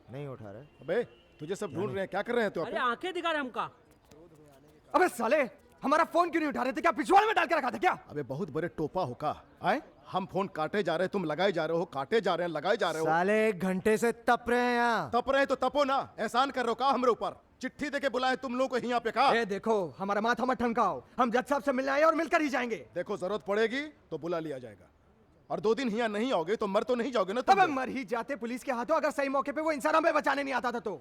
नहीं उठा रहे। अबे तुझे सब ढूंढ रहे हैं, क्या कर रहे हैं तू? अरे आंखें दिखा रहे हमका। अबे साले, हमारा फोन क्यों नहीं उठा रहे थे? क्या पिछवाड़े में डाल के रखा था क्या? अबे बहुत बड़े टोपा हो का आए? हम फोन काटे जा रहे हैं, तुम लगाए जा रहे हो, काटे जा रहे हैं, लगाए जा रहे हो। साले 1 घंटे से तप रहे हैं यहाँ। तप रहे हैं तो तपो ना, एहसान कर रहे हो का हमरे ऊपर? चिट्ठी देके बुलाए तुम लोग को यहाँ पे का? ए देखो, हमारा माथा मत ठनकाओ, हम जज साहब से मिलने आए और मिलकर ही जाएंगे। देखो जरूरत पड़ेगी तो बुला लिया जाएगा, और 2 दिन यहाँ नहीं आओगे तो मर तो नहीं जाओगे ना तुम? अबे मर ही जाते पुलिस के हाथों, अगर सही मौके पे वो इंसान हमें बचाने नहीं आता था तो।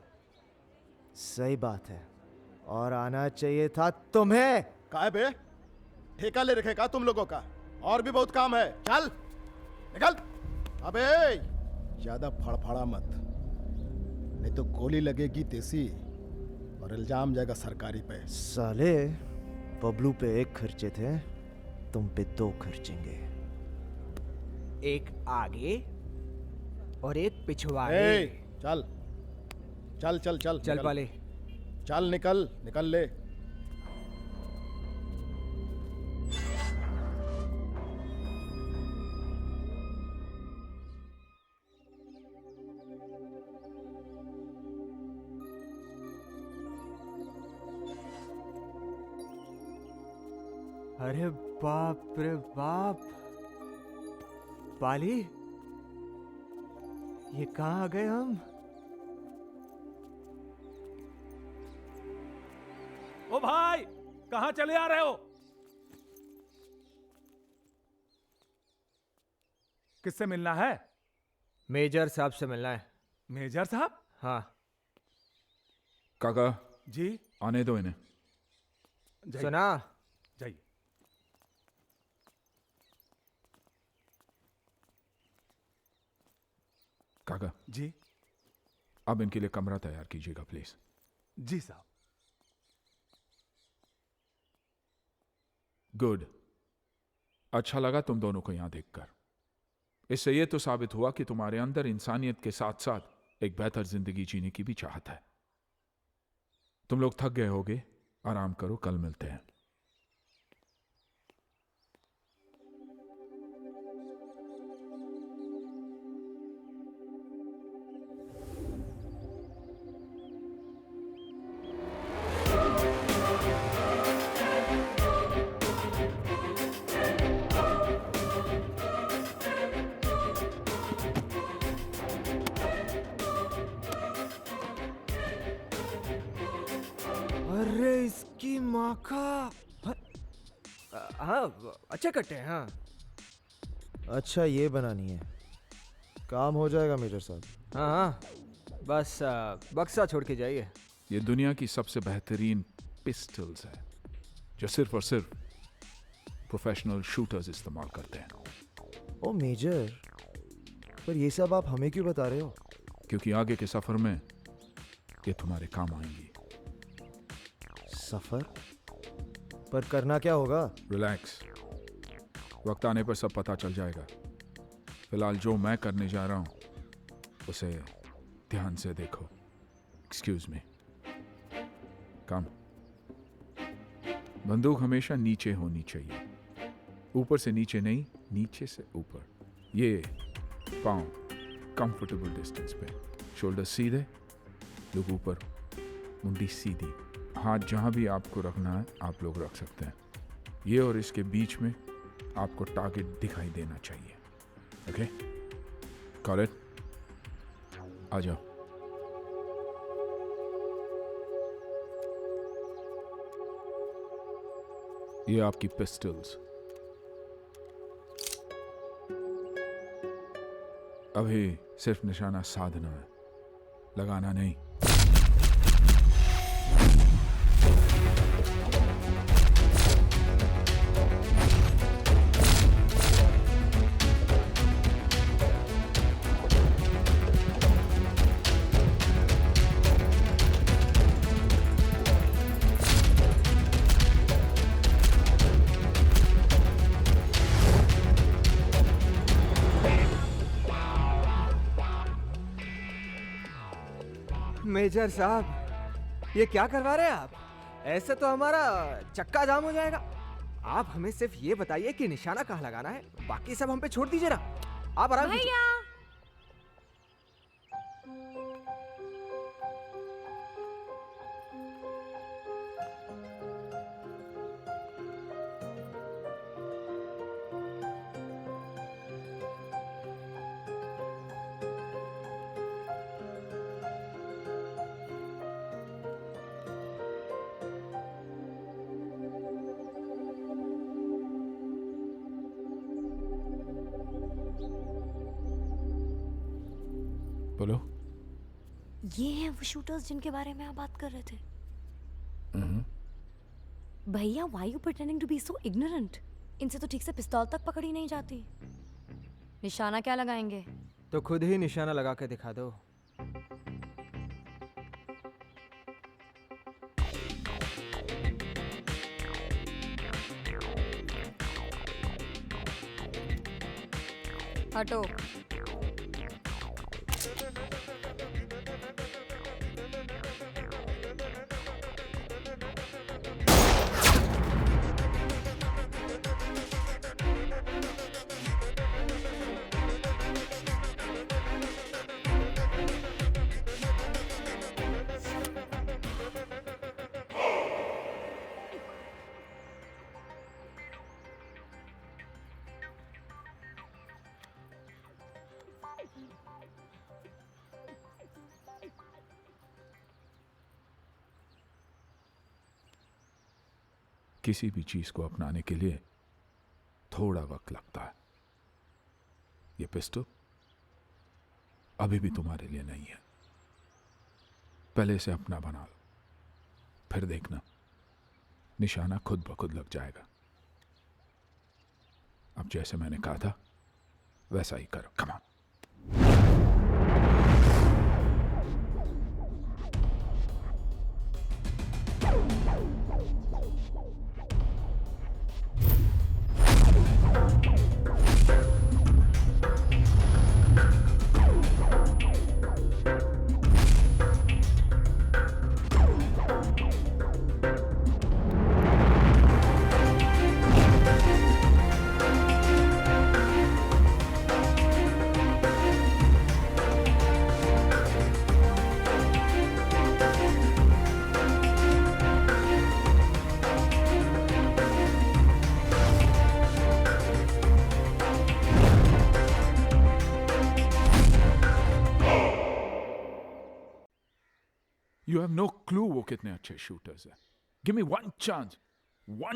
सही बात है, और आना चाहिए था तुम्हें। काय बे, ठेका ले रखेगा तुम लोगों का? और भी बहुत काम है, चल निकल। अबे ज्यादा फड़फड़ा मत, नहीं तो गोली लगेगी देसी और इल्जाम जाएगा सरकारी पे। साले बबलू पे 1 खर्चे थे, तुम पे 2 खर्चेंगे। एक आगे और एक पिछवाड़े। ए, चल चल चल चल चल निकल। पाले। चल निकल निकल ले। अरे बाप रे बाप, पाली ये कहाँ आ गए हम? ओ भाई, कहाँ चले आ रहे हो? किससे मिलना है? मेजर साहब से मिलना है। मेजर साहब? हाँ। काका जी आने दो इन्हें। जाइए, सुना? जाइए। काका जी अब इनके लिए कमरा तैयार कीजिएगा प्लीज। जी साहब। गुड, अच्छा लगा तुम दोनों को यहां देखकर। इससे यह तो साबित हुआ कि तुम्हारे अंदर इंसानियत के साथ साथ एक बेहतर जिंदगी जीने की भी चाहत है। तुम लोग थक गए होगे, आराम करो, कल मिलते हैं। अरे इसकी माँ का। हाँ अच्छे कट्टे हैं। हाँ अच्छा ये बनानी है, काम हो जाएगा मेजर साहब। हाँ हाँ, बस बक्सा छोड़ के जाइए। ये दुनिया की सबसे बेहतरीन पिस्टल्स है जो सिर्फ और सिर्फ प्रोफेशनल शूटर्स इस्तेमाल करते हैं। ओ मेजर, पर ये सब आप हमें क्यों बता रहे हो? क्योंकि आगे के सफर में ये तुम्हारे काम आएंगी। सफर? पर करना क्या होगा? रिलैक्स, वक्त आने पर सब पता चल जाएगा। फिलहाल जो मैं करने जा रहा हूं उसे ध्यान से देखो। एक्सक्यूज मी, कम। बंदूक हमेशा नीचे होनी चाहिए, ऊपर से नीचे नहीं, नीचे से ऊपर। ये पाँव कंफर्टेबल डिस्टेंस पे, शोल्डर सीधे, लोग ऊपर, मुंडी सीधी। हाथ जहां भी आपको रखना है आप लोग रख सकते हैं। ये और इसके बीच में आपको टारगेट दिखाई देना चाहिए। Okay, got it? आ जाओ। ये आपकी पिस्टल्स। अभी सिर्फ निशाना साधना है, लगाना नहीं। मेजर साहब, ये क्या करवा रहे हैं आप? ऐसे तो हमारा चक्का जाम हो जाएगा। आप हमें सिर्फ ये बताइए कि निशाना कहाँ लगाना है, बाकी सब हम पे छोड़ दीजिए ना। आप आराम कीजिए। बोलो। ये हैं वो शूटर्स जिनके बारे में आप बात कर रहे थे। हम्म, भैया why you pretending to be so ignorant? इनसे तो ठीक से पिस्तौल तक पकड़ी नहीं जाती। निशाना क्या लगाएंगे? तो खुद ही निशाना लगा के दिखा दो। हटो। किसी भी चीज को अपनाने के लिए थोड़ा वक्त लगता है। ये पिस्टल अभी भी तुम्हारे लिए नहीं है। पहले इसे अपना बना लो, फिर देखना निशाना खुद ब खुद लग जाएगा। अब जैसे मैंने कहा था वैसा ही करो। Come on. You have no clue वो कितने अच्छे शूटर्स हैं। Give me one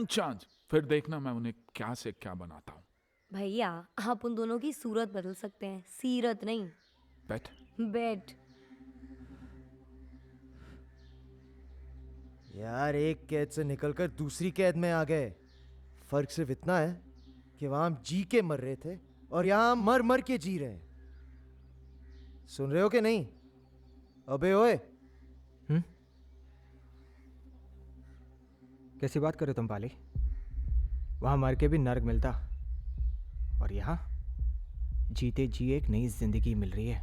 chance, फिर देखना मैं उन्हें क्या से क्या बनाता हूँ। भैया आप उन दोनों की सूरत बदल सकते हैं, सीरत नहीं। बेट। बेट। यार एक कैद से निकलकर दूसरी कैद में आ गए। फर्क सिर्फ इतना है कि वहां हम जी के मर रहे थे और यहां हम मर मर के जी रहे हैं। सुन रहे हो कि नहीं? अबे ओए, कैसी बात करे तुम पाली? वहां मर के भी नर्क मिलता और यहां जीते जी एक नई जिंदगी मिल रही है।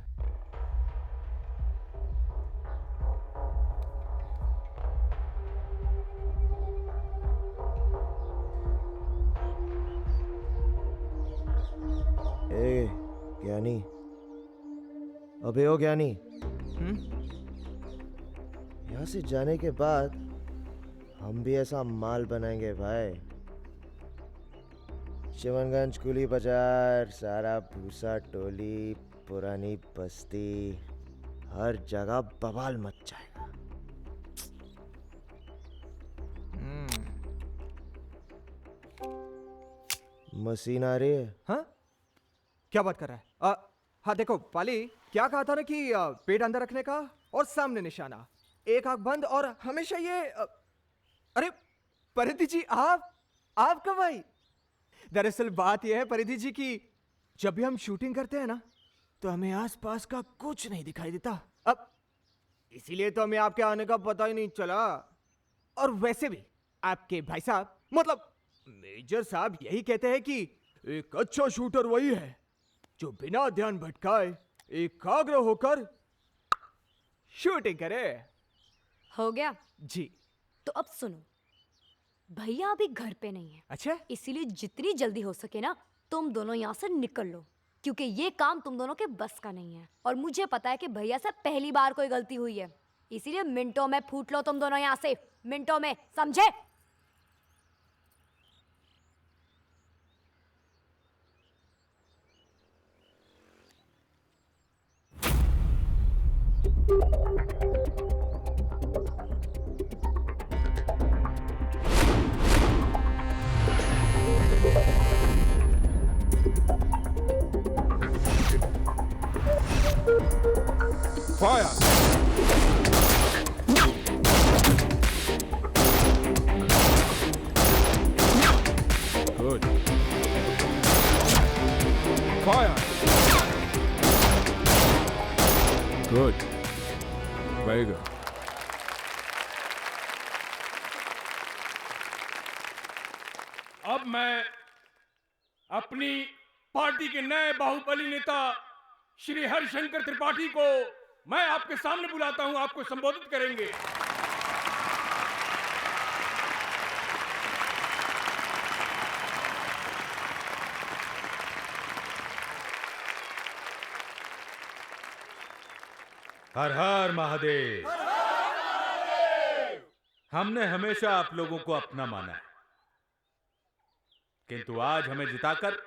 ए ज्ञानी, अबे ओ ज्ञानी, यहाँ से जाने के बाद हम भी ऐसा माल बनाएंगे भाई। चिमनगंज कुली बाजार, सारा भूसा टोली, पुरानी बस्ती, हर जगह बवाल मच जाएगा। मशीन आ रही है। हाँ, क्या बात कर रहा है? हाँ देखो पाली, क्या कहा था ना कि पेट अंदर रखने का और सामने निशाना, एक आंख बंद और हमेशा ये अरे परिधि जी, आप कब आई? दरअसल बात यह है परिधि जी की जब भी हम शूटिंग करते हैं ना तो हमें आसपास का कुछ नहीं दिखाई देता। अब इसीलिए तो हमें आपके आने का पता ही नहीं चला। और वैसे भी आपके भाई साहब मतलब मेजर साहब यही कहते हैं कि एक अच्छा शूटर वही है जो बिना ध्यान भटकाए एकाग्र होकर शूटिंग करे। हो गया जी। तो अब सुनो, भैया अभी घर पे नहीं है। अच्छा, इसीलिए जितनी जल्दी हो सके ना तुम दोनों यहाँ से निकल लो, क्योंकि ये काम तुम दोनों के बस का नहीं है। और मुझे पता है कि भैया से पहली बार कोई गलती हुई है, इसीलिए मिनटों में फूट लो तुम दोनों यहाँ से, मिनटों में, समझे? Fire! Good. Fire! Good. Very good. अब मैं अपनी पार्टी के नए बाहुबली नेता श्री हरिशंकर त्रिपाठी को मैं आपके सामने बुलाता हूं, आपको संबोधित करेंगे। हर हर महादेव। हमने हमेशा आप लोगों को अपना माना है, किंतु आज हमें जिताकर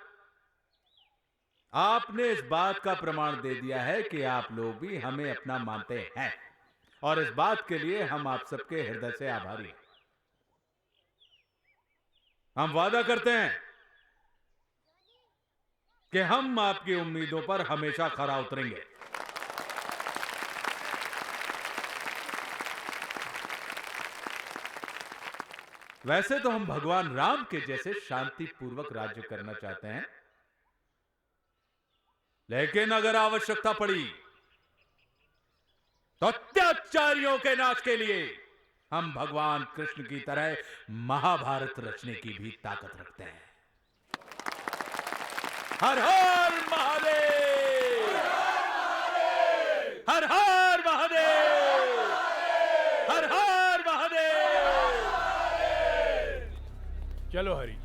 आपने इस बात का प्रमाण दे दिया है कि आप लोग भी हमें अपना मानते हैं, और इस बात के लिए हम आप सबके हृदय से आभारी हैं। हम वादा करते हैं कि हम आपकी उम्मीदों पर हमेशा खरा उतरेंगे। वैसे तो हम भगवान राम के जैसे शांतिपूर्वक राज्य करना चाहते हैं, लेकिन अगर आवश्यकता पड़ी तो अत्याचारियों के नाश के लिए हम भगवान कृष्ण की तरह महाभारत रचने की भी ताकत रखते हैं। हर हर महादेव! हर हर महादेव! हर हर महादेव! चलो हरि।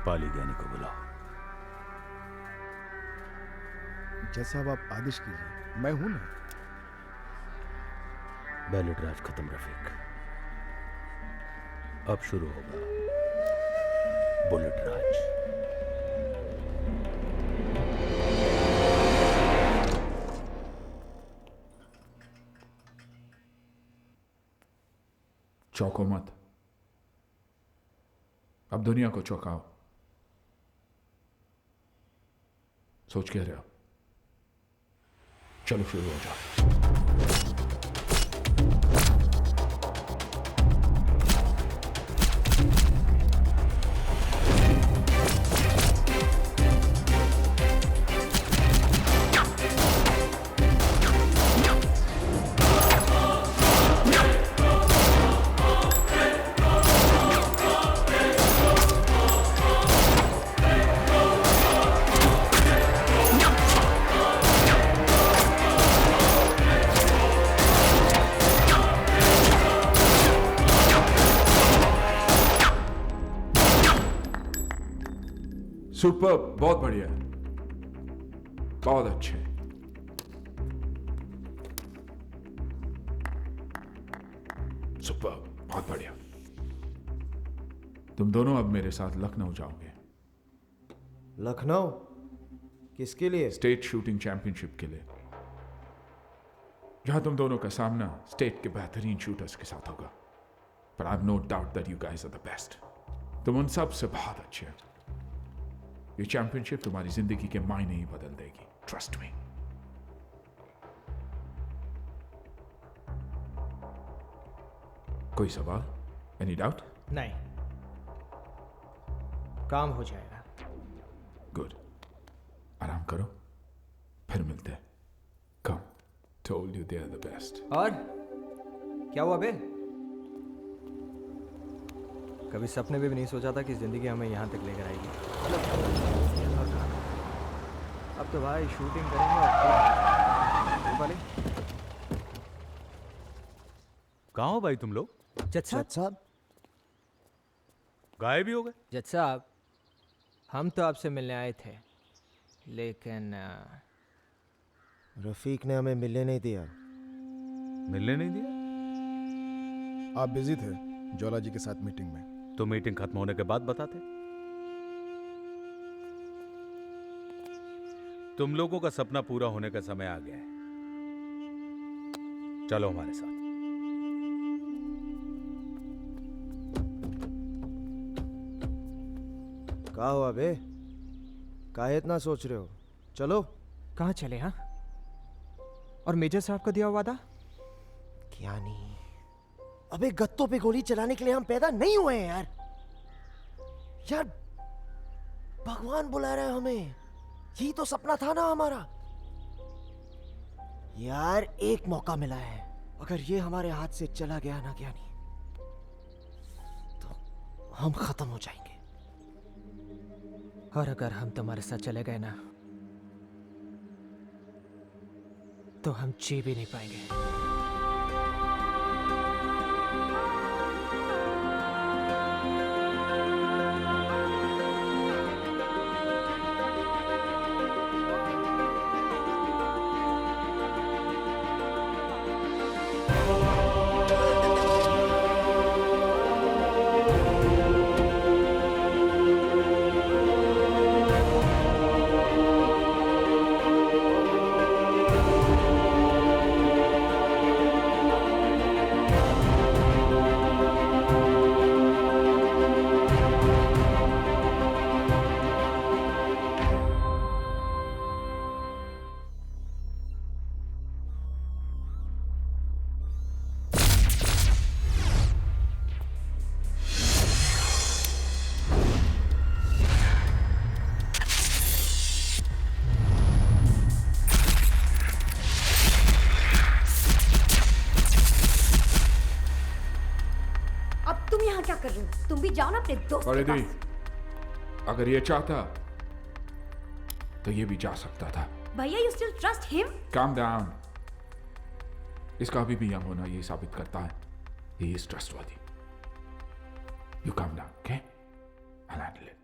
पाली ज्ञानी को बुलाओ। जज साहब आप आदेश कीजिए, मैं हूं ना। बैलेट राज खत्म रफीक, अब शुरू होगा बुलेट राज। चौंको मत, अब दुनिया को चौंकाओ। सोच क्या रहे हो? चलो शुरू हो जाओ। सुपर, बहुत बढ़िया, बहुत अच्छे। सुपर, बहुत बढ़िया। तुम दोनों अब मेरे साथ लखनऊ जाओगे। लखनऊ किसके लिए? स्टेट शूटिंग चैंपियनशिप के लिए, जहां तुम दोनों का सामना स्टेट के बेहतरीन शूटर्स के साथ होगा। पर I have no doubt that you guys are the best. तुम उन सब से बहुत अच्छे हो। ये चैंपियनशिप तुम्हारी जिंदगी के मायने ही बदल देगी, ट्रस्ट मी। कोई सवाल? Any doubt? नहीं, काम हो जाएगा। गुड, आराम करो, फिर मिलते हैं। Come, told you they are the best. और क्या हुआ बे? कभी सपने में भी नहीं सोचा था कि जिंदगी हमें यहाँ तक लेकर आएगी। अब तो भाई शूटिंग करेंगे और वाले। कहाँ हो भाई तुम लोग? जज साहब, जज साहब, गायब भी हो गए? जज साहब, हम तो आपसे मिलने आए थे, लेकिन रफीक ने हमें मिलने नहीं दिया। मिलने नहीं दिया? आप बिजी थे ज्वाला जी के साथ मीटिंग में। तो मीटिंग खत्म होने के बाद बताते। तुम लोगों का सपना पूरा होने का समय आ गया है, चलो हमारे साथ। क्या हुआ बे? काहे इतना सोच रहे हो? चलो। कहाँ चले? हाँ, और मेजर साहब का दिया हुआ वादा? क्या नहीं, अबे गत्तों पे गोली चलाने के लिए हम पैदा नहीं हुए हैं यार। यार भगवान बुला रहा है हमें, यही तो सपना था ना हमारा। यार एक मौका मिला है, अगर ये हमारे हाथ से चला गया ना ज्ञानी, तो हम खत्म हो जाएंगे। और अगर हम तुम्हारे साथ चले गए ना, तो हम जी भी नहीं पाएंगे। अब तुम यहाँ क्या कर रहे हो? तुम भी जाओ ना अपने दोस्त के परिधि, पास। अगर ये चाहता तो ये भी जा सकता था। भैया, you still trust him? Calm down. इसका अभी भी यंग होना ये साबित करता है he is trustworthy. You calm down, okay? I'll handle it.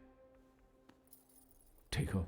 ठीक हो?